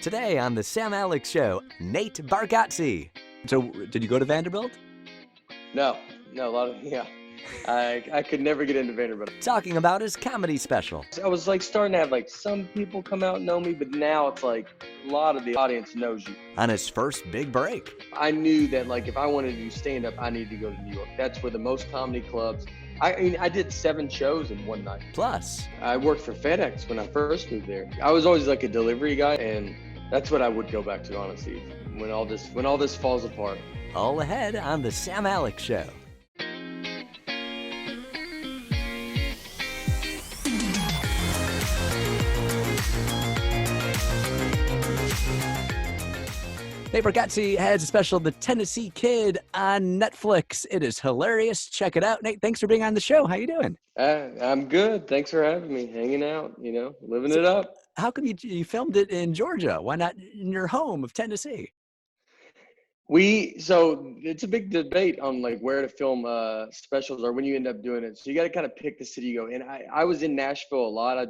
Today on the Sam Alex Show, Nate Bargatze. So, did you go to Vanderbilt? No, a lot of, yeah. I could never get into Vanderbilt. Talking about his comedy special. I was like starting to have like some people come out and know me, but now it's like a lot of the audience knows you. On his first big break. I knew that like if I wanted to do stand-up, I needed to go to New York. That's where the most comedy clubs. I mean, I did 7 shows in one night. Plus, I worked for FedEx when I first moved there. I was always like a delivery guy, and that's what I would go back to, honestly, when all this falls apart. all ahead on the Sam Alex Show. Nate Bargatze has a special, The Tennessee Kid, on Netflix. It is hilarious. Check it out. Nate, thanks for being on the show. How you doing? I'm good. Thanks for having me. Hanging out, living it up. How come you filmed it in Georgia? Why not in your home of Tennessee? So it's a big debate on like where to film specials or when you end up doing it. So you got to kind of pick the city you go. And I was in Nashville a lot. I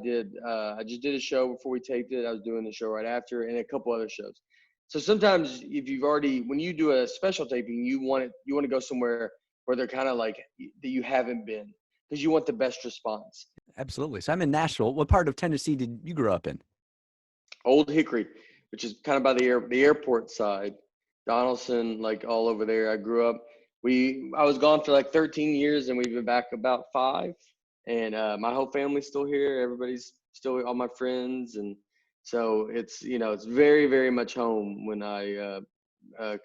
just did a show before we taped it. I was doing the show right after and a couple other shows. So sometimes when you do a special taping, you want to go somewhere where they're kind of like that you haven't been because you want the best response. Absolutely. So I'm in Nashville. What part of Tennessee did you grow up in? Old Hickory, which is kind of by the airport side. Donaldson, like all over there. I grew up. I was gone for like 13 years, and we've been back about 5. And my whole family's still here. Everybody's still, all my friends, and so it's it's very, very much home when I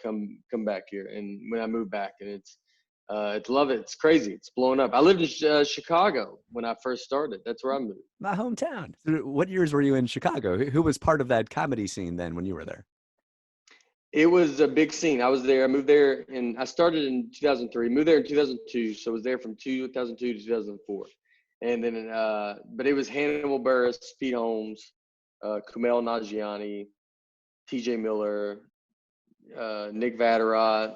come back here, and when I move back, and it's love it. It's crazy. It's blowing up. I lived in Chicago when I first started. That's where I moved. My hometown. What years were you in Chicago? Who was part of that comedy scene then when you were there? It was a big scene. I was there. I moved there, and I started in 2003. Moved there in 2002, so I was there from 2002 to 2004. And then, but it was Hannibal Buress, Pete Holmes, Kumail Nanjiani, T.J. Miller, Nick Vatterott,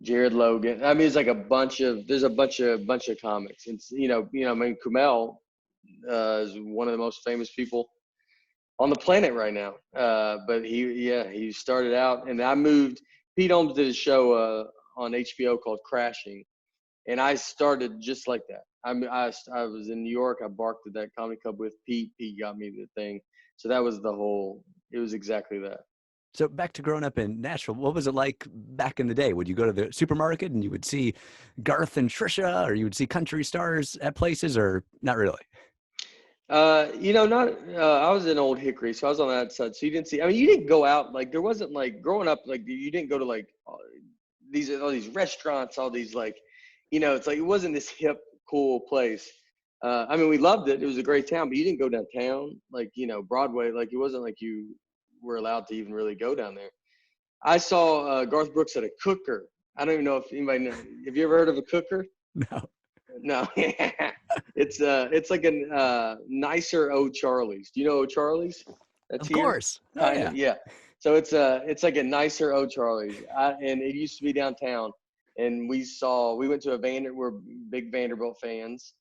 Jared Logan. I mean, it's like there's a bunch of comics. It's I mean, Kumail is one of the most famous people on the planet right now. But he started out, and I moved. Pete Holmes did a show on HBO called Crashing, and I started just like that. I was in New York. I barked at that comedy club with Pete. Pete got me the thing. So that was it was exactly that. So back to growing up in Nashville, what was it like back in the day? Would you go to the supermarket and you would see Garth and Trisha, or you would see country stars at places, or not really? I was in Old Hickory, so I was on that side. So you didn't go out, like there wasn't like growing up, like you didn't go to like all these restaurants, all these like, it's like, it wasn't this hip, cool place. I mean, we loved it. It was a great town, but you didn't go downtown, like, Broadway. Like it wasn't like you were allowed to even really go down there. I saw Garth Brooks at a Cooker. I don't even know if anybody knows. Have you ever heard of a Cooker? No. It's like a nicer O'Charlie's. Do you know O'Charlie's? Of course. Oh, yeah. So it's like a nicer O'Charlie's, and it used to be downtown. And we went to we're big Vanderbilt fans.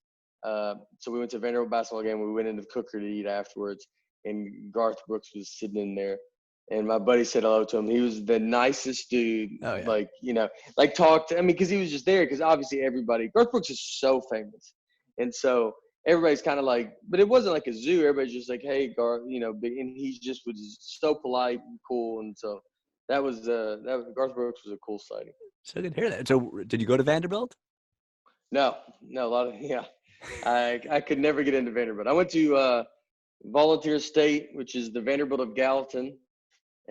So we went to a Vanderbilt basketball game. We went into the Cooker to eat afterwards, and Garth Brooks was sitting in there. And my buddy said hello to him. He was the nicest dude. Oh, yeah. Like talked. I mean, because he was just there. Because obviously Garth Brooks is so famous, and so everybody's kind of like. But it wasn't like a zoo. Everybody's just like, "Hey, Garth," and he just was so polite and cool. And so Garth Brooks was a cool sighting. So good to hear that. So did you go to Vanderbilt? No, a lot of I could never get into Vanderbilt. I went to Volunteer State, which is the Vanderbilt of Gallatin.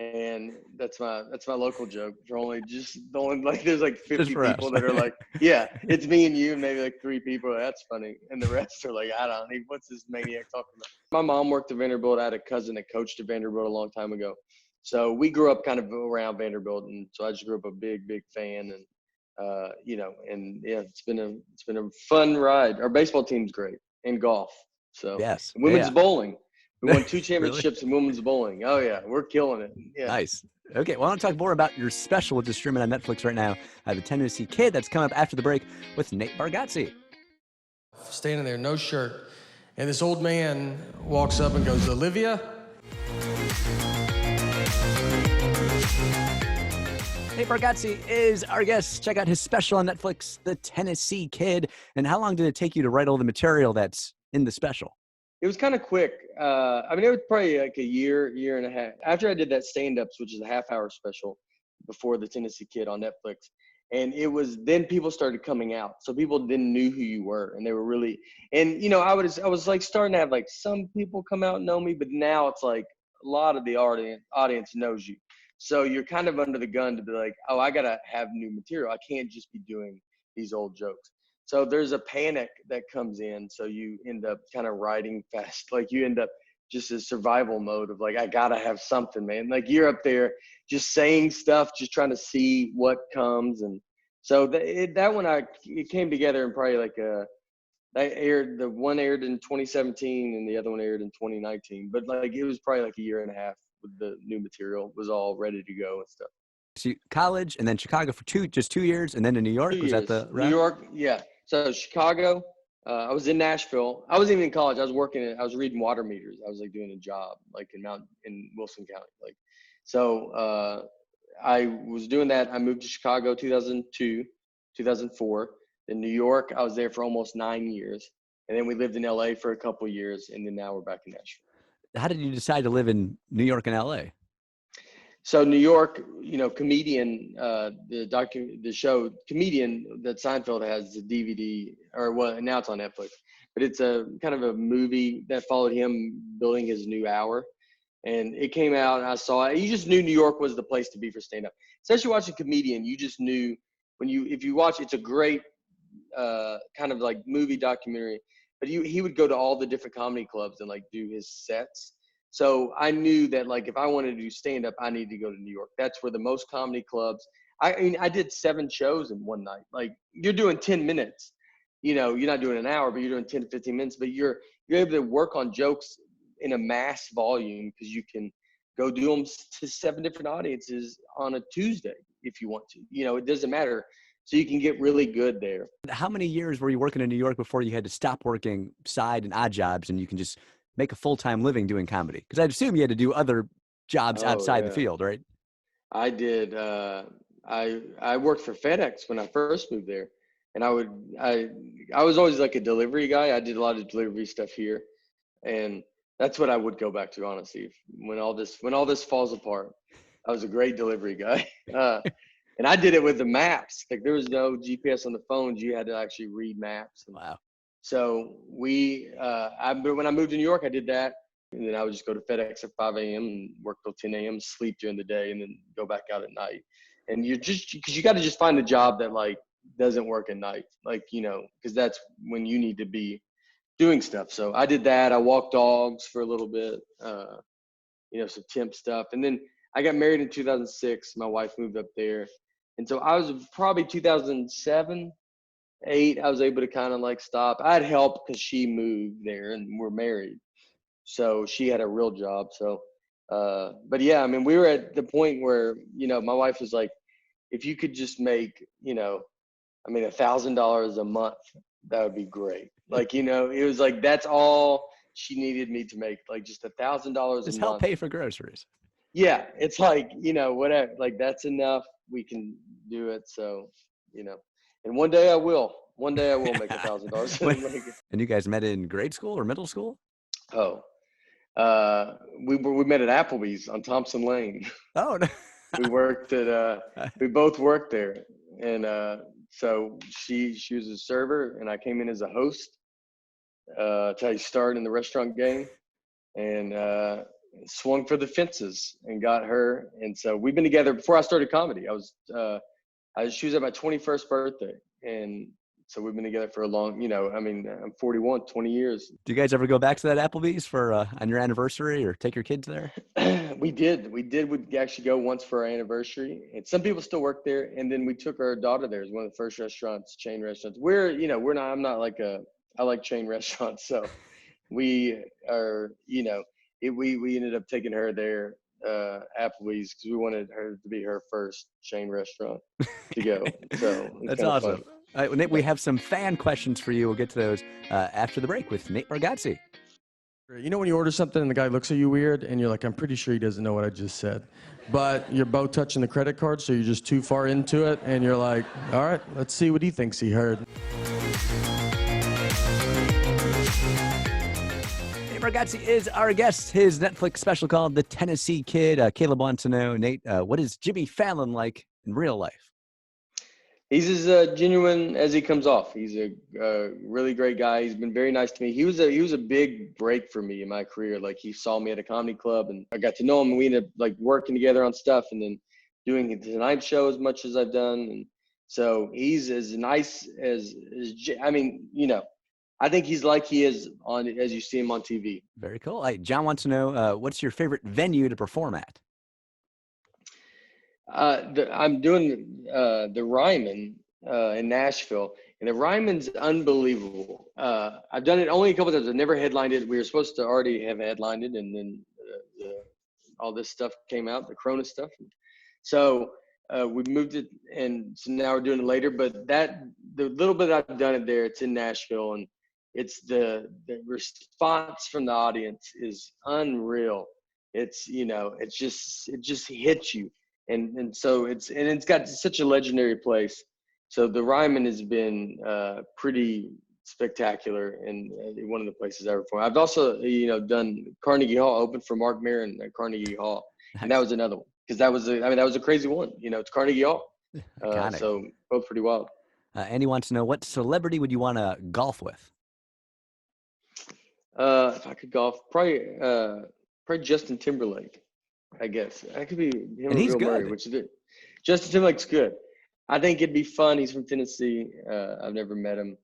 And that's my local joke. There's like 50 people that are like, yeah, it's me and you, and maybe like 3 people. That's funny. And the rest are like, I don't know, what's this maniac talking about? My mom worked at Vanderbilt. I had a cousin that coached at Vanderbilt a long time ago. So we grew up kind of around Vanderbilt, and so I just grew up a big fan. And it's been a fun ride. Our baseball team's great, and golf. So yes, women's bowling. We won 2 championships in women's bowling. Oh, yeah. We're killing it. Yeah. Nice. Okay. Well, I want to talk more about your special, which is streaming on Netflix right now. The Tennessee Kid, that's coming up after the break with Nate Bargatze. Standing there, no shirt. And this old man walks up and goes, "Olivia?" Nate Bargatze is our guest. Check out his special on Netflix, The Tennessee Kid. And how long did it take you to write all the material that's in the special? It was kind of quick. I mean, it was probably like a year and a half. After I did that stand-ups, which is a half-hour special before The Tennessee Kid on Netflix. And it was then people started coming out. So people didn't knew who you were. And they were really, and you know, I was like starting to have like some people come out and know me, but now it's like a lot of the audience knows you. So you're kind of under the gun to be like, oh, I got to have new material. I can't just be doing these old jokes. So there's a panic that comes in. So you end up kind of writing fast. Like you end up just a survival mode of like, I got to have something, man. Like you're up there just saying stuff, just trying to see what comes. And so that one, it came together in probably like the one aired in 2017 and the other one aired in 2019. But like it was probably like a year and a half with the new material was all ready to go and stuff. So college and then Chicago for just 2 years and then to New York. 2 Was years. that the New route? York, yeah. So Chicago, I was in Nashville. I wasn't even in college. I was working. I was reading water meters. I was like doing a job like in Wilson County. Like, so I was doing that. I moved to Chicago 2002, 2004. In New York, I was there for almost 9 years, and then we lived in LA for a couple of years, and then now we're back in Nashville. How did you decide to live in New York and LA? So New York, you know, Comedian, the show Comedian that Seinfeld has the DVD, or well, now it's on Netflix, but it's a kind of a movie that followed him building his new hour, and it came out and I saw it. You just knew New York was the place to be for stand up. Especially watching Comedian, you just knew if you watch, it's a great kind of like movie documentary, but he would go to all the different comedy clubs and like do his sets. So I knew that like if I wanted to do stand up, I needed to go to New York. That's where the most comedy clubs. I mean, I did 7 shows in one night. Like you're doing 10 minutes, you know, you're not doing an hour, but you're doing 10 to 15 minutes, but you're able to work on jokes in a mass volume because you can go do them to 7 different audiences on a Tuesday if you want to. You know, it doesn't matter. So you can get really good there. How many years were you working in New York before you had to stop working side and odd jobs and you can just make a full-time living doing comedy? Because I'd assume you had to do other jobs Oh outside the yeah, field, right? I did. I worked for FedEx when I first moved there, and I was always like a delivery guy. I did a lot of delivery stuff here, and that's what I would go back to honestly. When all this falls apart, I was a great delivery guy. And I did it with the maps. Like there was no GPS on the phones. You had to actually read maps. And Wow. so but when I moved to New York, I did that. And then I would just go to FedEx at 5 a.m. and work till 10 a.m., sleep during the day, and then go back out at night. And because you got to just find a job that like doesn't work at night. Like, you know, because that's when you need to be doing stuff. So I did that. I walked dogs for a little bit, you know, some temp stuff. And then I got married in 2006. My wife moved up there. And so I was probably 2007, 8, I was able to kind of like stop. I had help because she moved there and we're married. So she had a real job. So, but yeah, I mean, we were at the point where, you know, my wife was like, if you could just make, you know, I mean, $1,000 a month, that would be great. Like, you know, it was like, that's all she needed me to make, like just $1,000 a Just help month. pay for groceries. Yeah, it's like, you know, whatever, like that's enough. We can do it. So, you know, and one day I will. One day I will make $1,000. And you guys met in grade school or middle school? Oh, we met at Applebee's on Thompson Lane. Oh, no. We worked at we both worked there, and so she was a server, and I came in as a host. That's how you start in the restaurant game, and swung for the fences and got her. And so we've been together before I started comedy. She was at my 21st birthday, and so we've been together for a long, you know, I mean, I'm 41, 20 years. Do you guys ever go back to that Applebee's for on your anniversary or take your kids there? We did. We'd actually go once for our anniversary, and some people still work there. And then we took our daughter there. It's one of the first restaurants, chain restaurants. I like chain restaurants. So we are, you know, we ended up taking her there, Applebee's, because we wanted her to be her first chain restaurant to go. So it's That's kind of awesome. fun. All right, well, Nate, we have some fan questions for you. We'll get to those after the break with Nate Bargatze. You know when you order something and the guy looks at you weird and you're like, I'm pretty sure he doesn't know what I just said. But you're both touching the credit card, so you're just too far into it and you're like, all right, let's see what he thinks he heard. Nate Bargatze is our guest. His Netflix special called The Tennessee Kid. Caleb wants to know, Nate, what is Jimmy Fallon like in real life? He's as genuine as he comes off. He's a really great guy. He's been very nice to me. He was a big break for me in my career. Like, he saw me at a comedy club, and I got to know him. And we ended up like working together on stuff, and then doing the Tonight Show as much as I've done. And so he's as nice I mean, I think he's like he is on as you see him on TV. Very cool. John wants to know, what's your favorite venue to perform at? I'm doing the Ryman in Nashville, and the Ryman's unbelievable. I've done it only a couple times. I've never headlined it. We were supposed to already have headlined it, and then all this stuff came out, the Corona stuff. So we moved it, and so now we're doing it later. But the little bit I've done it there, it's in Nashville, and it's the response from the audience is unreal. It's it just hits you. And so it's got such a legendary place. So the Ryman has been pretty spectacular and one of the places I ever performed. I've also done Carnegie Hall, opened for Mark Maron at Carnegie Hall, and that was another one because that was a crazy one. It's Carnegie Hall, so both pretty wild. Andy wants to know, what celebrity would you want to golf with? If I could golf, probably Justin Timberlake. I guess I could be him And or he's Bill Murray, good. which is it. Justin Timberlake's good. I think it'd be fun. He's from Tennessee. I've never met him.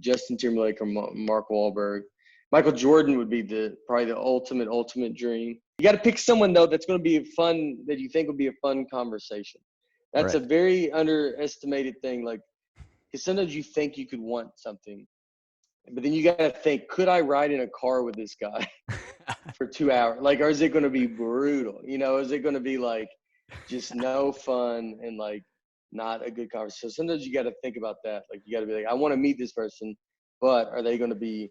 Justin Timberlake or Mark Wahlberg. Michael Jordan would be probably the ultimate dream. You got to pick someone though that's going to be fun, that you think would be a fun conversation. That's Right. a very underestimated thing. Like, because sometimes you think you could want something, but then you got to think, could I ride in a car with this guy for 2 hours? Like, or is it going to be brutal? Is it going to be like just no fun and like not a good conversation? So sometimes you got to think about that. Like, you got to be like, I want to meet this person, but are they going to be,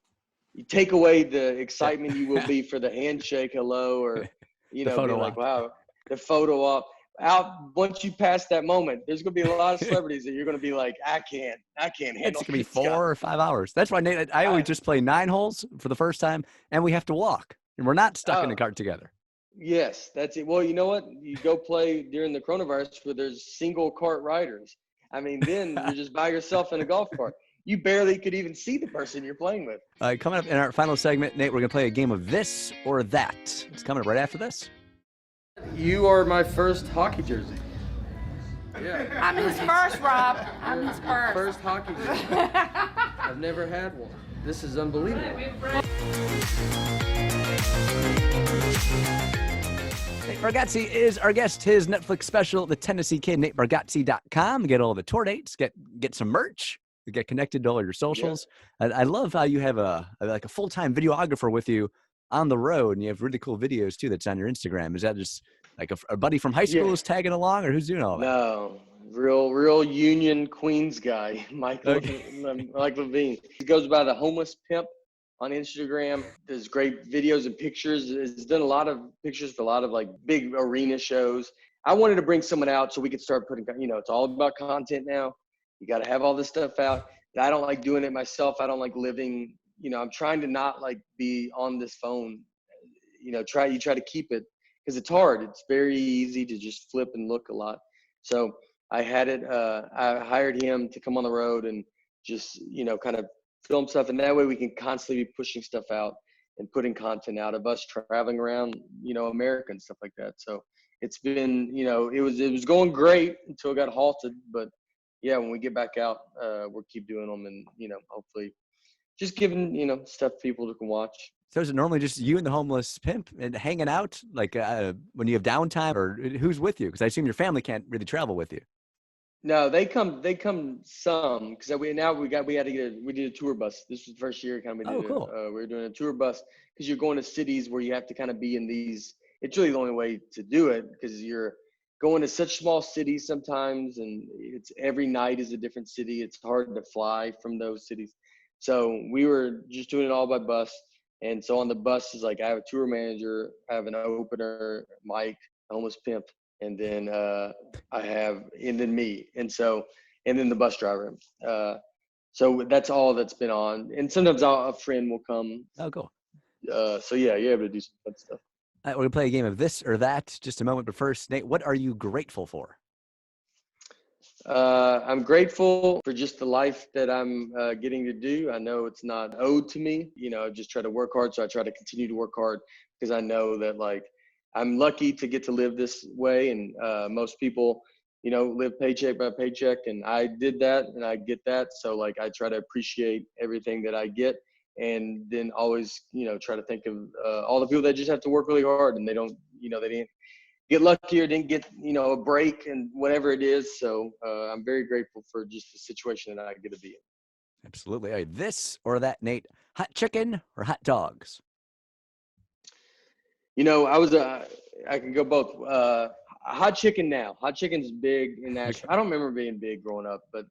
you take away the excitement you will be for the handshake, hello, or, be like, wow, the photo op. Out once you pass that moment, there's gonna be a lot of celebrities that you're gonna be like, I can't handle. It's gonna be this guy. 4 or 5 hours. That's why, Nate, I always just play 9 holes for the first time, and we have to walk, and we're not stuck in a cart together. Yes, that's it. Well, you know what? You go play during the coronavirus where there's single cart riders. I mean, then you're just by yourself in a golf cart. You barely could even see the person you're playing with. Coming up in our final segment, Nate, we're gonna play a game of this or that. It's coming up right after this. You are my first hockey jersey. Yeah. I'm his first, Rob. I'm his first. First hockey jersey. I've never had one. This is unbelievable. Nate Bargatze is our guest. His Netflix special, The Tennessee Kid, NateBargatze.com. Get all the tour dates, get some merch, get connected to all your socials. Yeah. I love how you have a full-time videographer with you on the road, and you have really cool videos too that's on your Instagram. Is that just like a buddy from high school is tagging along, or who's doing all that? No, real Union Queens guy, Mike Levine. He goes by the Homeless Pimp on Instagram. Does great videos and pictures. Has done a lot of pictures for a lot of like big arena shows. I wanted to bring someone out so we could start putting, it's all about content now. You got to have all this stuff out. I don't like doing it myself. I don't like living. I'm trying to not like be on this phone. You try to keep it, because it's hard. It's very easy to just flip and look a lot. So I had it. I hired him to come on the road and just kind of film stuff, and that way we can constantly be pushing stuff out and putting content out of us traveling around, America and stuff like that. So it's been, it was going great until it got halted. But yeah, when we get back out, we'll keep doing them, and hopefully just giving stuff people can watch. So is it normally just you and the Homeless Pimp and hanging out, like when you have downtime, or who's with you? Because I assume your family can't really travel with you. No, they come some, because we did a tour bus. This was the first year we were doing a tour bus, because you're going to cities where you have to kind of be in these. It's really the only way to do it, because you're going to such small cities sometimes, and it's every night is a different city. It's hard to fly from those cities. So we were just doing it all by bus. And so on the bus is like I have a tour manager, I have an opener, Mike, homeless pimp, and then and then me, and then the bus driver. So that's all that's been on. And sometimes a friend will come. Oh, cool. So yeah, you're able to do some fun stuff. We're gonna play a game of this or that. Just a moment, but first, Nate, what are you grateful for? I'm grateful for just the life that I'm getting to do. I know it's not owed to me. I just try to work hard. So I try to continue to work hard because I know that like I'm lucky to get to live this way. And most people, live paycheck by paycheck. And I did that and I get that. So like I try to appreciate everything that I get. And then always, try to think of all the people that just have to work really hard and they don't, they didn't get lucky or didn't get, a break and whatever it is. So I'm very grateful for just the situation that I get to be in. Absolutely. All right, this or that, Nate, hot chicken or hot dogs? I can go both. Hot chicken now. Hot chicken's big in Nashville. Okay. I don't remember being big growing up, but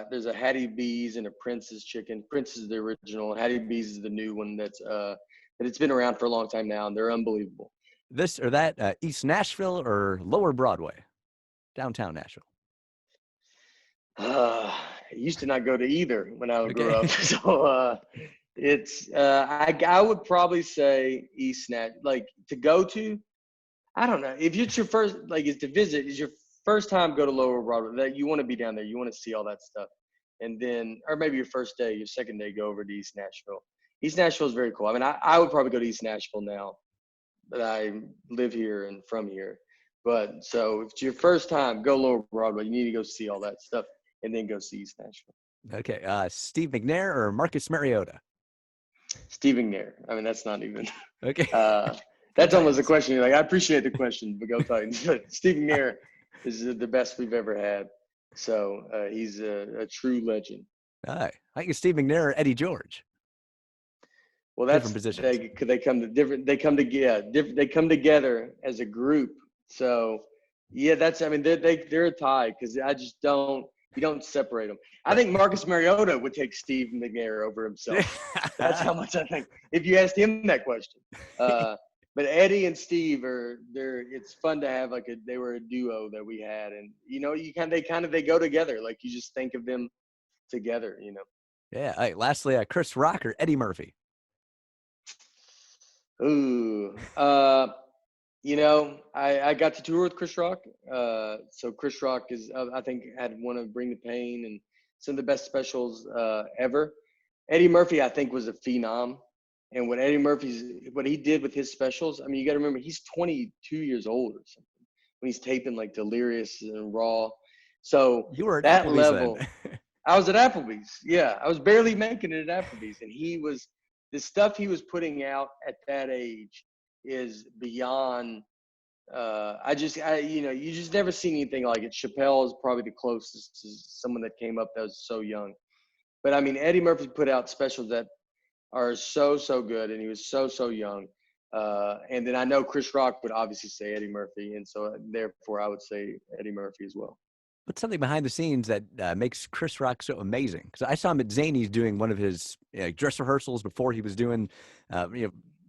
there's a Hattie B's and a Prince's chicken. Prince is the original. Hattie B's is the new one that it's been around for a long time now, and they're unbelievable. This or that, East Nashville or Lower Broadway, downtown Nashville? I used to not go to either when I grew Okay. up. So I would probably say East Nat, like to go to. I don't know if it's your first, like is to visit, is your first time go to Lower Broadway. That you want to be down there, you want to see all that stuff, and then or maybe your first day, your second day, go over to East Nashville. East Nashville is very cool. I mean, I would probably go to East Nashville now, but I live here and from here. But so if it's your first time, go Lower Broadway. You need to go see all that stuff and then go see East Nashville. Okay. Steve McNair or Marcus Mariota? Steve McNair. I mean, that's not even. Okay. That's almost a question. You're like, I appreciate the question, but go Titans. But Steve McNair is the best we've ever had. So he's a true legend. All right. I think Steve McNair or Eddie George. Well, that's different positions. they come together as a group. So yeah, they're a tie because you don't separate them. I think Marcus Mariota would take Steve McNair over himself. That's how much I think. If you asked him that question, but Eddie and Steve it's fun to have they were a duo that we had, and they go together. Like you just think of them together. Yeah. All right. Lastly, Chris Rock or Eddie Murphy? Ooh, I got to tour with Chris Rock. So Chris Rock I think, had one of Bring the Pain and some of the best specials ever. Eddie Murphy, I think, was a phenom. And what he did with his specials, I mean, you got to remember, he's 22 years old or something when he's taping like Delirious and Raw. So You were at that Applebee's level, then. I was at Applebee's. Yeah, I was barely making it at Applebee's, and the stuff he was putting out at that age is beyond. You just never seen anything like it. Chappelle is probably the closest to someone that came up that was so young. But I mean, Eddie Murphy put out specials that are so good, and he was so young. And then I know Chris Rock would obviously say Eddie Murphy, and so therefore I would say Eddie Murphy as well. What's something behind the scenes that makes Chris Rock so amazing? Because I saw him at Zany's doing one of his dress rehearsals before he was doing,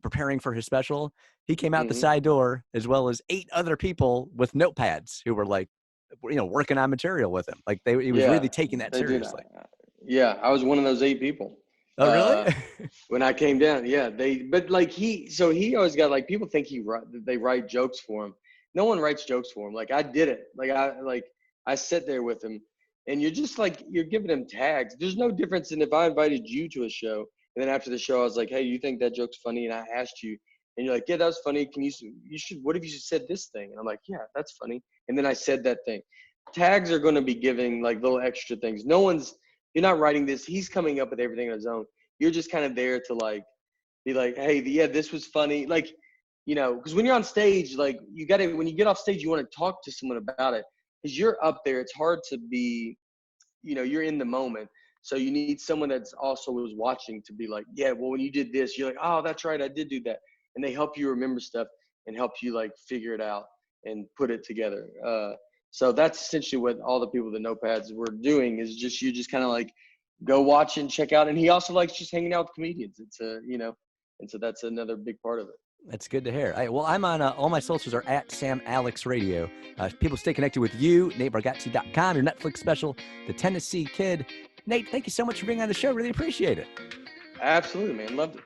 preparing for his special. He came out the side door as well as 8 other people with notepads who were like, working on material with him. Like he was really taking that seriously. Yeah, I was one of those 8 people. Oh, really? When I came down, yeah, he always got like, people think they write jokes for him. No one writes jokes for him. Like I did it. I sit there with him, and you're just like, you're giving him tags. There's no difference in if I invited you to a show, and then after the show, I was like, hey, you think that joke's funny? And I asked you, and you're like, yeah, that was funny. What if you said this thing? And I'm like, yeah, that's funny. And then I said that thing. Tags are going to be giving like little extra things. You're not writing this. He's coming up with everything on his own. You're just kind of there to like, be like, hey, yeah, this was funny. Like, because when you're on stage, like when you get off stage, you want to talk to someone about it. Because you're up there, it's hard to be, you're in the moment. So you need someone that's also was watching to be like, yeah, well, when you did this, you're like, oh, that's right, I did do that. And they help you remember stuff and help you like figure it out and put it together. So that's essentially what all the people with the notepads were doing, is you're just kind of like go watch and check out. And he also likes just hanging out with comedians. It's and so that's another big part of it. That's good to hear. Well, I'm on all my socials are at Sam Alex Radio. People stay connected with you, NateBargatze.com, your Netflix special, The Tennessee Kid. Nate, thank you so much for being on the show. Really appreciate it. Absolutely, man. Loved it.